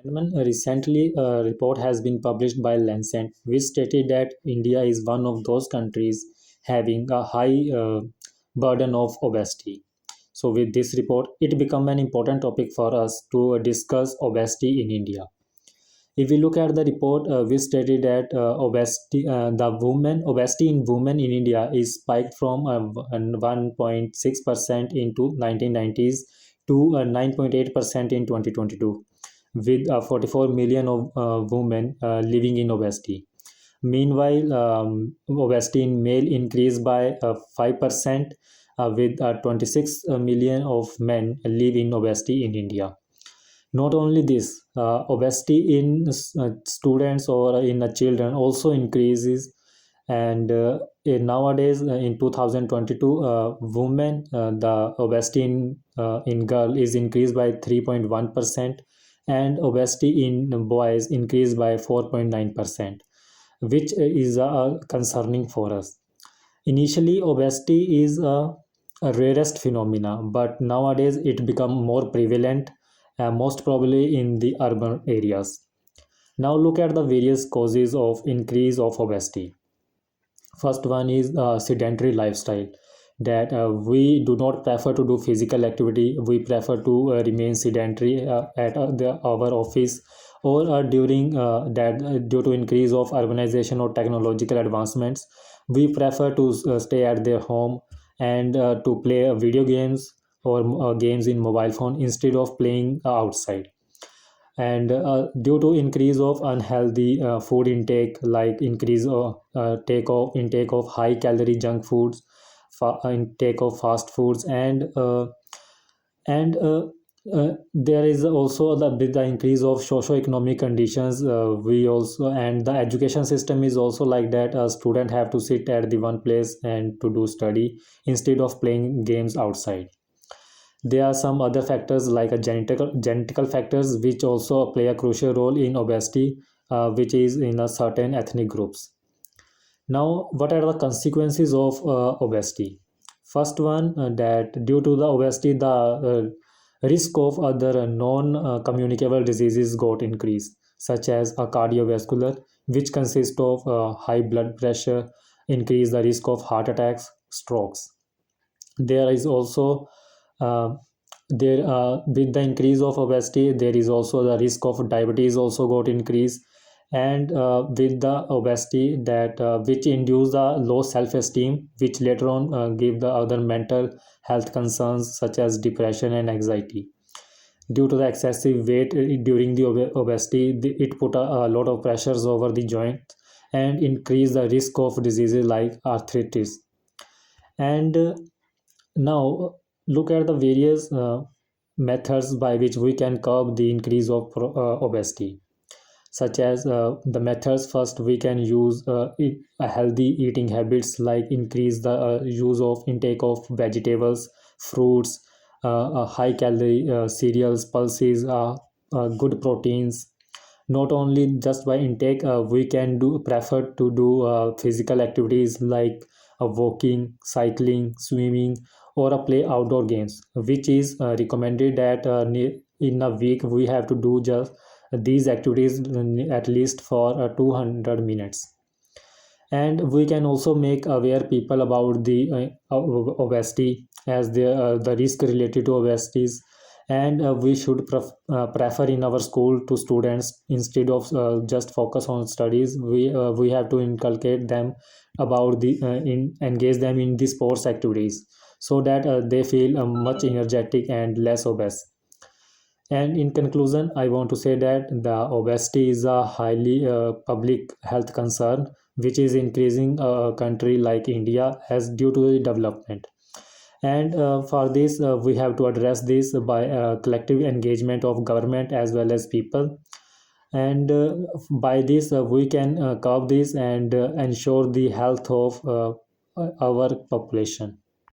Gentlemen, recently, a report has been published by Lancet, which stated that India is one of those countries having a high burden of obesity. So, with this report, it became an important topic for us to discuss obesity in India. If we look at the report, we stated that obesity in women in India is spiked from 1.6% into 1990s to 9.8% in 2022, with 44 million of women living in obesity. Meanwhile, obesity in male increased by 5%, with 26 million of men live in obesity in India. Not only this, obesity in students or in children also increases, and nowadays in 2022, women the obesity in girl is increased by 3.1%, and obesity in boys increased by 4.9%, which is concerning for us. Initially, obesity is a rarest phenomena, but nowadays it become more prevalent, most probably in the urban areas. Now look at the various causes of increase of obesity. First one is sedentary lifestyle, that we do not prefer to do physical activity. We prefer to remain sedentary at our office, or during that due to increase of urbanization or technological advancements, we prefer to stay at their home and to play video games or games in mobile phone instead of playing outside. And due to increase of unhealthy food intake, like increase intake of high calorie junk foods, intake of fast foods, and there is also with the increase of socio-economic conditions, we also, and the education system is also like that. A student have to sit at the one place and to do study instead of playing games outside. There are some other factors like a genetical factors which also play a crucial role in obesity, which is in a certain ethnic groups. Now, what are the consequences of obesity? First one, that due to the obesity, the risk of other non-communicable diseases got increased, such as a cardiovascular, which consists of high blood pressure, increase the risk of heart attacks, strokes. There is also uh, there with the increase of obesity, there is also the risk of diabetes also got increased. And with the obesity, that which induce the low self-esteem, which later on give the other mental health concerns such as depression and anxiety. Due to the excessive weight during the obesity, it put a lot of pressures over the joint and increase the risk of diseases like arthritis. And now look at the various methods by which we can curb the increase of obesity, such as the methods. First, we can use a healthy eating habits, like increase the use of intake of vegetables, fruits, high calorie cereals, pulses, good proteins. Not only just by intake, we can do prefer to do physical activities like walking, cycling, swimming, or play outdoor games, which is recommended that in a week we have to do just these activities at least for 200 minutes. And we can also make aware people about the obesity, as the risk related to obesities. And we should prefer in our school to students, instead of just focus on studies, we have to inculcate them about the engage them in the sports activities, so that they feel much energetic and less obese. And in conclusion, I want to say that the obesity is a highly public health concern, which is increasing a country like India as due to the development. And for this, we have to address this by collective engagement of government as well as people. And by this, we can curb this and ensure the health of our population.